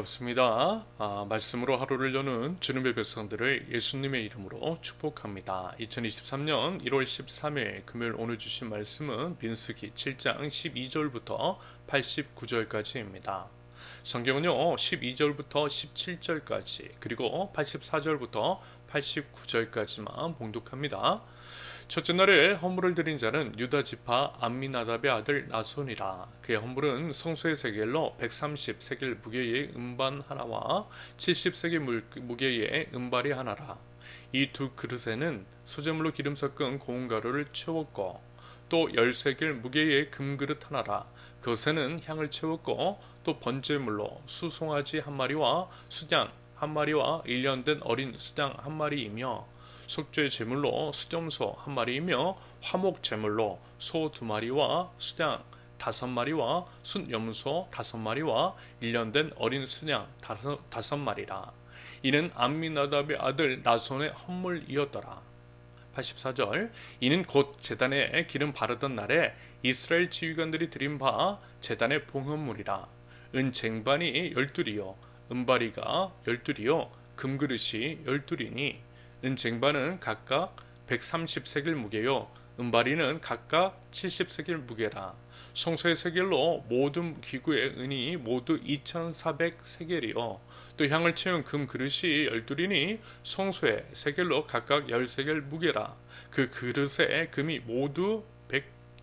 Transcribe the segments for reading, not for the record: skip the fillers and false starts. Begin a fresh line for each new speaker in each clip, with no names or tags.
반갑습니다. 말씀으로 하루를 여는 주님의 백성들을 예수님의 이름으로 축복합니다. 2023년 1월 13일 금요일 오늘 주신 말씀은 민수기 7장 12절부터 89절까지입니다. 성경은요 12절부터 17절까지 그리고 84절부터 89절까지만 봉독합니다. 첫째 날에 헌물을 드린 자는 유다 지파 암미나답의 아들 나손이라. 그의 헌물은 성소의 세겔로 130세겔 무게의 음반 하나와 70세겔 무게의 음발이 하나라. 이 두 그릇에는 소재물로 기름 섞은 고운 가루를 채웠고 또 10세겔 무게의 금그릇 하나라. 그것에는 향을 채웠고 또 번제물로 수송아지 한 마리와 수장 한 마리와 1년 된 어린 수장 한 마리이며 속죄 제물로 수점소 한 마리이며 화목 제물로 소 2마리와 수장 5마리와 순염소 5마리와 1년 된 어린 수양 5마리라. 이는 암미나답의 아들 나손의 헌물이었더라. 84절 이는 곧 제단에 기름 바르던 날에 이스라엘 지휘관들이 드린 바 제단의 봉헌물이라. 은 쟁반이 12이요 은바리가 12이요 금그릇이 12이니 은 쟁반은 각각 130세겔 무게요 은바리는 각각 70세겔 무게라. 성소의 세겔로 모든 기구의 은이 모두 2400세겔이요 또 향을 채운 금 그릇이 12이니 성소의 세겔로 각각 10세겔 무게라. 그 그릇의 금이 모두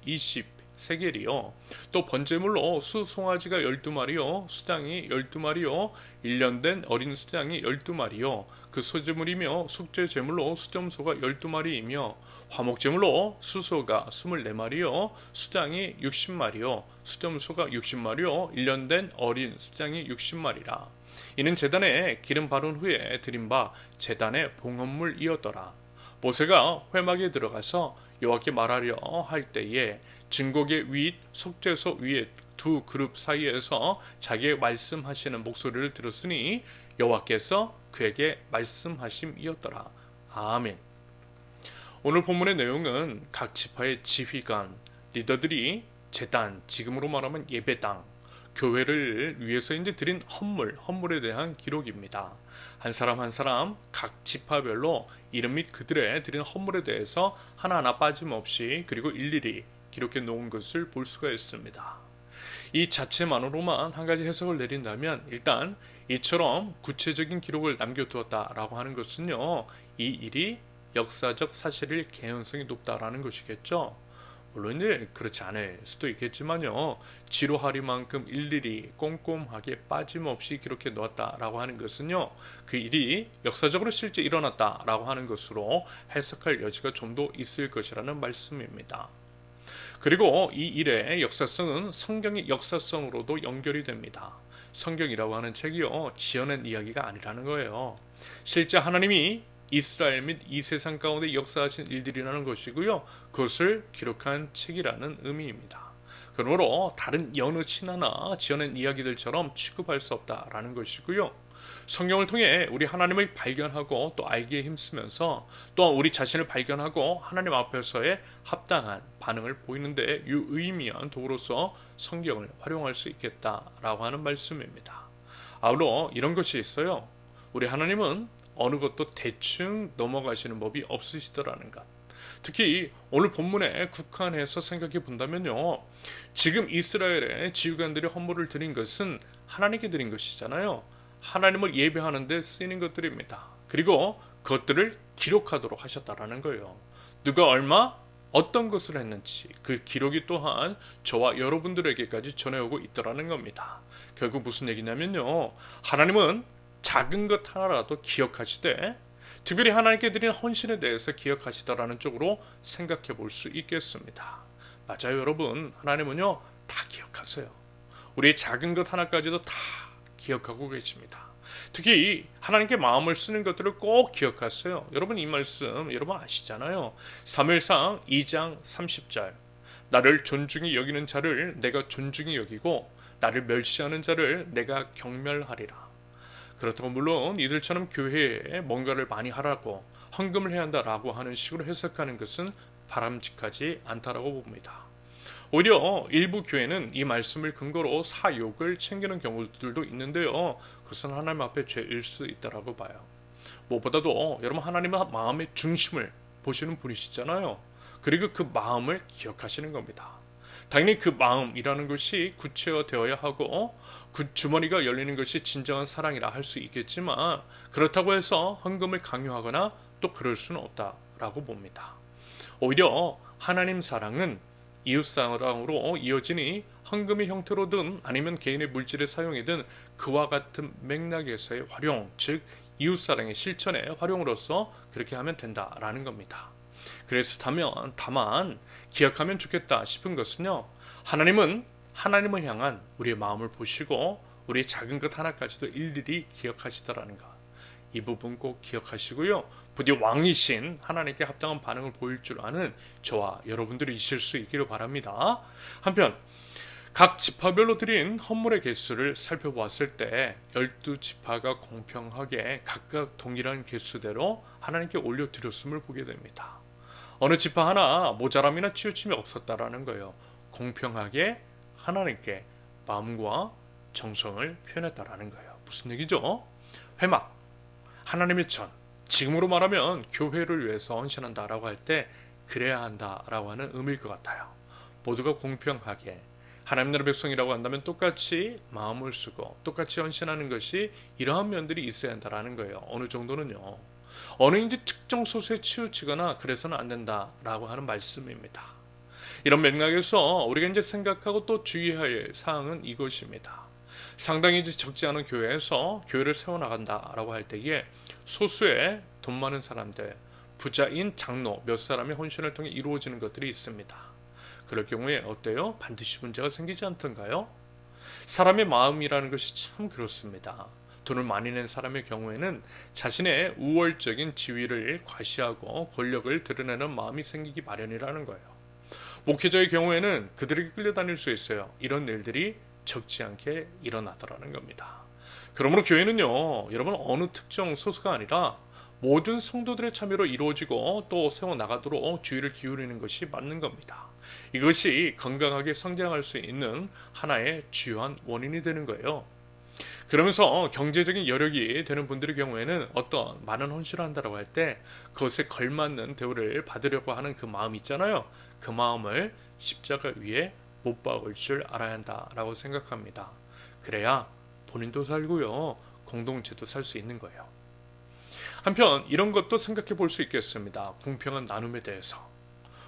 120세겔이요 또 번제물로 수송아지가 12마리요 수장이 12마리요 1년 된 어린 수장이 12마리요 그 소제물이며 속죄 제물로 수점소가 12마리이며 화목제물로 수소가 24마리요 수장이 60마리요 수점소가 60마리요 1년 된 어린 수장이 60마리라. 이는 제단에 기름 바른 후에 드린 바 제단의 봉헌물이었더라. 모세가 회막에 들어가서 여호와께 말하려 할 때에 증거계 윗 속죄소 위에 두 그룹 사이에서 자기의 말씀하시는 목소리를 들었으니 여호와께서 그에게 말씀하심이었더라. 아멘. 오늘 본문의 내용은 각 지파의 지휘관, 리더들이 제단, 지금으로 말하면 예배당, 교회를 위해서 이제 드린 헌물에 대한 기록입니다. 한 사람 한 사람 각 지파별로 이름 및 그들의 드린 헌물에 대해서 하나하나 빠짐없이 그리고 일일이 기록해 놓은 것을 볼 수가 있습니다. 이 자체만으로만 한 가지 해석을 내린다면 일단 이처럼 구체적인 기록을 남겨두었다라고 하는 것은요, 이 일이 역사적 사실일 개연성이 높다라는 것이겠죠. 물론 이제 그렇지 않을 수도 있겠지만요, 지루하리만큼 일일이 꼼꼼하게 빠짐없이 기록해 놓았다라고 하는 것은요, 그 일이 역사적으로 실제 일어났다라고 하는 것으로 해석할 여지가 좀 더 있을 것이라는 말씀입니다. 그리고 이 일의 역사성은 성경의 역사성으로도 연결이 됩니다. 성경이라고 하는 책이요, 지어낸 이야기가 아니라는 거예요. 실제 하나님이 이스라엘 및 이 세상 가운데 역사하신 일들이라는 것이고요, 그것을 기록한 책이라는 의미입니다. 그러므로 다른 여느 신화나 지어낸 이야기들처럼 취급할 수 없다라는 것이고요, 성경을 통해 우리 하나님을 발견하고 또 알기에 힘쓰면서 또한 우리 자신을 발견하고 하나님 앞에서의 합당한 반응을 보이는 데 유의미한 도구로서 성경을 활용할 수 있겠다라고 하는 말씀입니다. 아울러 이런 것이 있어요. 우리 하나님은 어느 것도 대충 넘어가시는 법이 없으시더라는 것. 특히 오늘 본문에 국한해서 생각해 본다면요, 지금 이스라엘의 지휘관들이 헌물을 드린 것은 하나님께 드린 것이잖아요. 하나님을 예배하는 데 쓰이는 것들입니다. 그리고 그것들을 기록하도록 하셨다라는 거예요. 누가 얼마 어떤 것을 했는지 그 기록이 또한 저와 여러분들에게까지 전해오고 있더라는 겁니다. 결국 무슨 얘기냐면요, 하나님은 작은 것 하나라도 기억하시되 특별히 하나님께 드린 헌신에 대해서 기억하시다라는 쪽으로 생각해 볼 수 있겠습니다. 맞아요, 여러분. 하나님은요 다 기억하세요. 우리의 작은 것 하나까지도 다 기억하고 계십니다. 특히 하나님께 마음을 쓰는 것들을 꼭 기억하세요. 여러분, 이 말씀 여러분 아시잖아요. 사무엘상 2장 30절 나를 존중히 여기는 자를 내가 존중히 여기고 나를 멸시하는 자를 내가 경멸하리라. 그렇다고 물론 이들처럼 교회에 뭔가를 많이 하라고 헌금을 해야 한다라고 하는 식으로 해석하는 것은 바람직하지 않다라고 봅니다. 오히려 일부 교회는 이 말씀을 근거로 사욕을 챙기는 경우들도 있는데요. 그것은 하나님 앞에 죄일 수 있다라고 봐요. 무엇보다도 여러분 하나님은 마음의 중심을 보시는 분이시잖아요. 그리고 그 마음을 기억하시는 겁니다. 당연히 그 마음이라는 것이 구체화되어야 하고 그 주머니가 열리는 것이 진정한 사랑이라 할 수 있겠지만 그렇다고 해서 헌금을 강요하거나 또 그럴 수는 없다라고 봅니다. 오히려 하나님 사랑은 이웃 사랑으로 이어지니 헌금의 형태로든 아니면 개인의 물질의 사용이든 그와 같은 맥락에서의 활용, 즉 이웃 사랑의 실천의 활용으로서 그렇게 하면 된다라는 겁니다. 그래서 다만 기억하면 좋겠다 싶은 것은요. 하나님을 향한 우리의 마음을 보시고 우리의 작은 것 하나까지도 일일이 기억하시더라는 것. 이 부분 꼭 기억하시고요. 부디 왕이신 하나님께 합당한 반응을 보일 줄 아는 저와 여러분들이 있을 수 있기를 바랍니다. 한편 각 지파별로 드린 헌물의 개수를 살펴보았을 때 12지파가 공평하게 각각 동일한 개수대로 하나님께 올려드렸음을 보게 됩니다. 어느 지파 하나 모자람이나 치우침이 없었다라는 거예요. 공평하게 하나님께 마음과 정성을 표현했다라는 거예요. 무슨 얘기죠? 회막, 하나님의 전, 지금으로 말하면 교회를 위해서 헌신한다라고 할 때 그래야 한다라고 하는 의미일 것 같아요. 모두가 공평하게 하나님 나라 백성이라고 한다면 똑같이 마음을 쓰고 똑같이 헌신하는 것이 이러한 면들이 있어야 한다라는 거예요. 어느 정도는요. 어느 이제 특정 소수에 치우치거나 그래서는 안 된다라고 하는 말씀입니다. 이런 맥락에서 우리가 이제 생각하고 또 주의할 사항은 이것입니다. 상당히 이제 적지 않은 교회에서 교회를 세워나간다라고 할 때에 소수의 돈 많은 사람들, 부자인 장로 몇 사람의 헌신을 통해 이루어지는 것들이 있습니다. 그럴 경우에 어때요? 반드시 문제가 생기지 않던가요? 사람의 마음이라는 것이 참 그렇습니다. 돈을 많이 낸 사람의 경우에는 자신의 우월적인 지위를 과시하고 권력을 드러내는 마음이 생기기 마련이라는 거예요. 목회자의 경우에는 그들에게 끌려다닐 수 있어요. 이런 일들이 적지 않게 일어나더라는 겁니다. 그러므로 교회는요, 여러분 어느 특정 소수가 아니라 모든 성도들의 참여로 이루어지고 또 세워나가도록 주의를 기울이는 것이 맞는 겁니다. 이것이 건강하게 성장할 수 있는 하나의 주요한 원인이 되는 거예요. 그러면서 경제적인 여력이 되는 분들의 경우에는 어떤 많은 헌신을 한다고 할 때 그것에 걸맞는 대우를 받으려고 하는 그 마음 있잖아요. 그 마음을 십자가 위에 못 박을 줄 알아야 한다라고 생각합니다. 그래야 본인도 살고요. 공동체도 살 수 있는 거예요. 한편 이런 것도 생각해 볼 수 있겠습니다. 공평한 나눔에 대해서.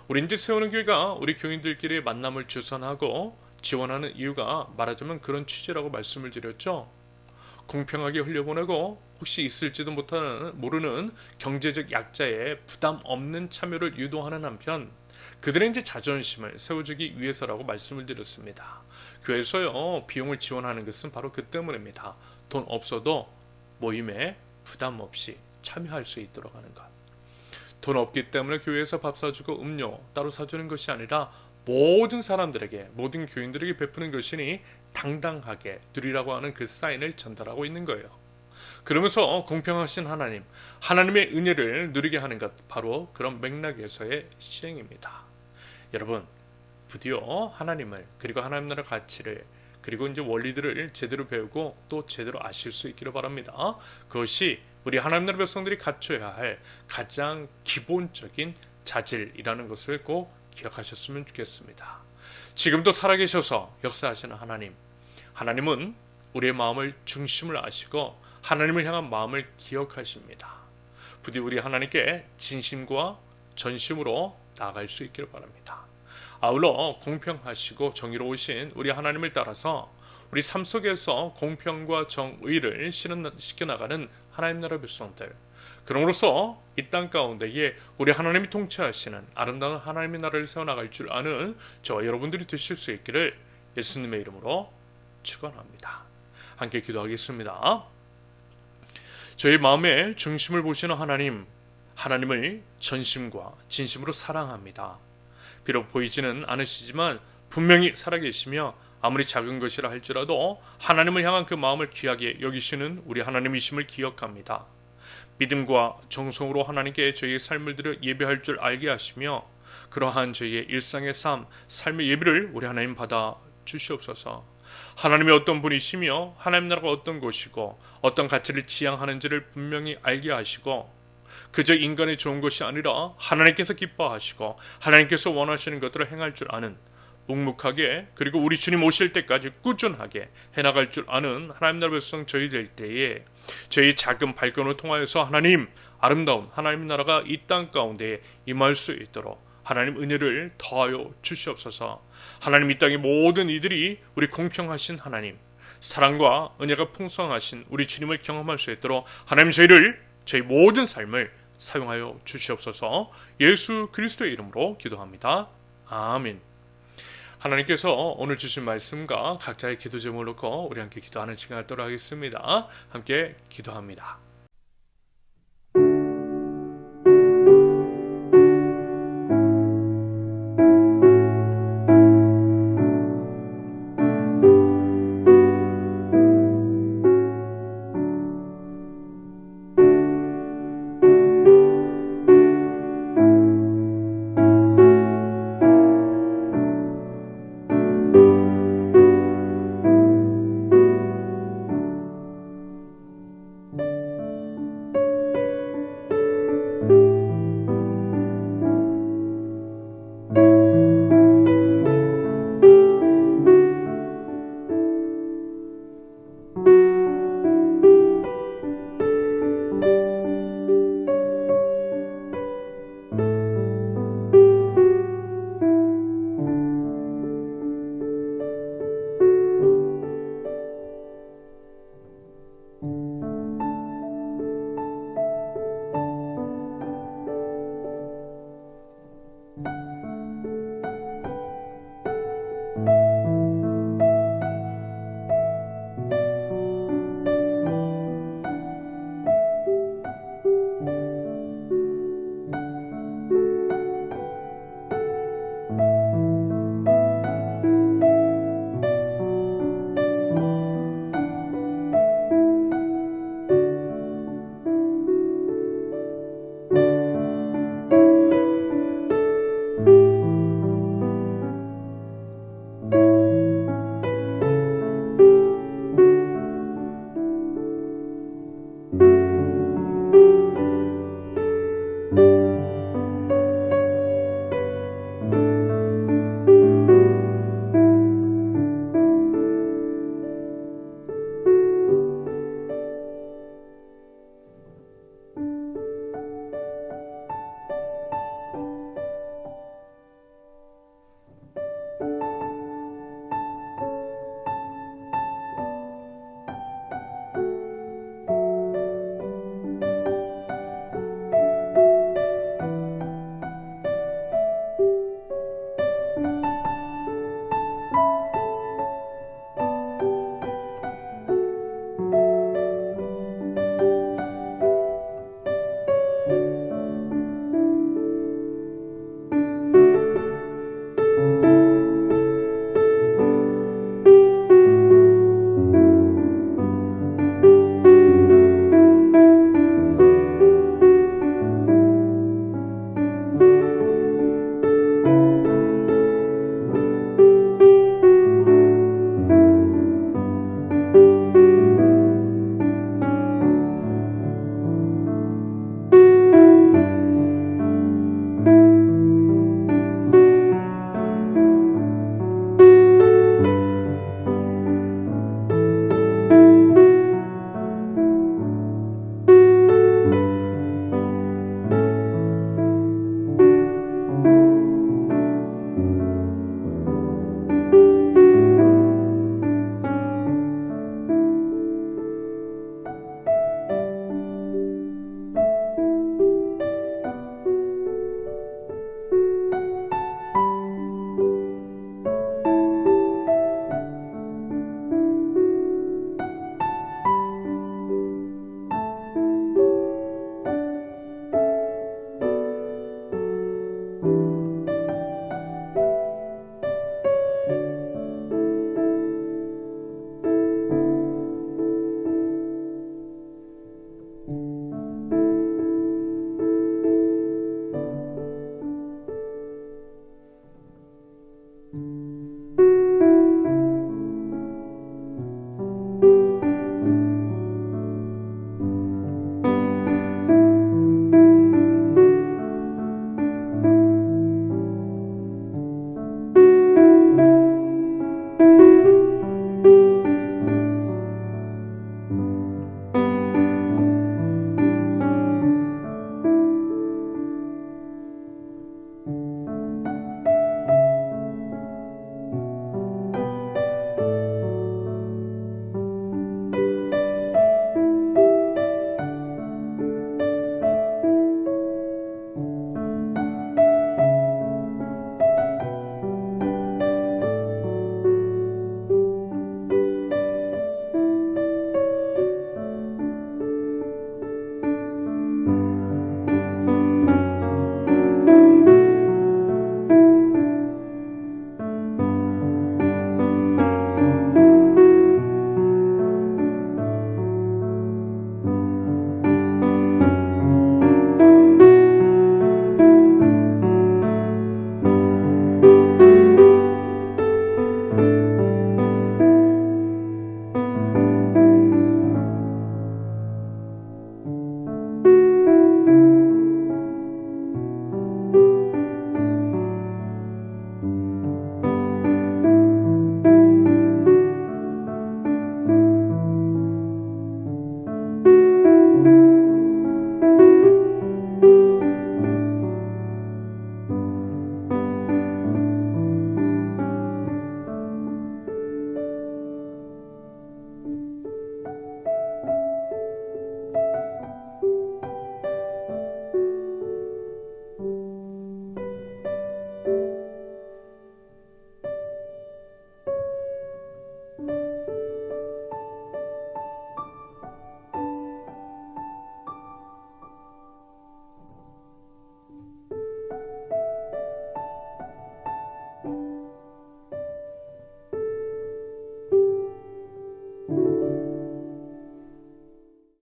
우리 이제 세우는 교회가 우리 교인들끼리의 만남을 주선하고 지원하는 이유가 말하자면 그런 취지라고 말씀을 드렸죠. 공평하게 흘려보내고 혹시 있을지도 모르는 경제적 약자의 부담 없는 참여를 유도하는 한편 그들의 이제 자존심을 세워주기 위해서라고 말씀을 드렸습니다. 교회에서요 비용을 지원하는 것은 바로 그 때문입니다. 돈 없어도 모임에 부담 없이 참여할 수 있도록 하는 것. 돈 없기 때문에 교회에서 밥 사주고 음료 따로 사주는 것이 아니라 모든 사람들에게 모든 교인들에게 베푸는 것이니 당당하게 누리라고 하는 그 사인을 전달하고 있는 거예요. 그러면서 공평하신 하나님의 은혜를 누리게 하는 것 바로 그런 맥락에서의 시행입니다. 여러분 부디어 하나님을 그리고 하나님 나라 가치를 그리고 이제 원리들을 제대로 배우고 또 제대로 아실 수 있기를 바랍니다. 그것이 우리 하나님 나라 백성들이 갖춰야 할 가장 기본적인 자질이라는 것을 꼭 기억하셨으면 좋겠습니다. 지금도 살아계셔서 역사하시는 하나님은 우리의 마음을 중심을 아시고 하나님을 향한 마음을 기억하십니다. 부디 우리 하나님께 진심과 전심으로 나아갈 수 있기를 바랍니다. 아울러 공평하시고 정의로우신 우리 하나님을 따라서 우리 삶 속에서 공평과 정의를 실현시켜나가는 하나님 나라 백성들, 그럼으로써 이 땅 가운데에 우리 하나님이 통치하시는 아름다운 하나님의 나라를 세워나갈 줄 아는 저와 여러분들이 되실 수 있기를 예수님의 이름으로 축원합니다. 함께 기도하겠습니다. 저희 마음의 중심을 보시는 하나님을 전심과 진심으로 사랑합니다. 비록 보이지는 않으시지만 분명히 살아계시며 아무리 작은 것이라 할지라도 하나님을 향한 그 마음을 귀하게 여기시는 우리 하나님이심을 기억합니다. 믿음과 정성으로 하나님께 저희의 삶을 들여 예배할 줄 알게 하시며 그러한 저희의 일상의 삶의 예비를 우리 하나님 받아 주시옵소서. 하나님이 어떤 분이시며 하나님 나라가 어떤 곳이고 어떤 가치를 지향하는지를 분명히 알게 하시고 그저 인간의 좋은 것이 아니라 하나님께서 기뻐하시고 하나님께서 원하시는 것들을 행할 줄 아는 묵묵하게 그리고 우리 주님 오실 때까지 꾸준하게 해나갈 줄 아는 하나님 나라 백성 저희 될 때에 저희 작은 발걸음을 통하여서 하나님 아름다운 하나님 나라가 이 땅 가운데 임할 수 있도록 하나님 은혜를 더하여 주시옵소서. 하나님 이 땅의 모든 이들이 우리 공평하신 하나님 사랑과 은혜가 풍성하신 우리 주님을 경험할 수 있도록 하나님 저희 모든 삶을 사용하여 주시옵소서. 예수 그리스도의 이름으로 기도합니다. 아멘. 하나님께서 오늘 주신 말씀과 각자의 기도 제목을 놓고 우리 함께 기도하는 시간을 갖도록 하겠습니다. 함께 기도합니다.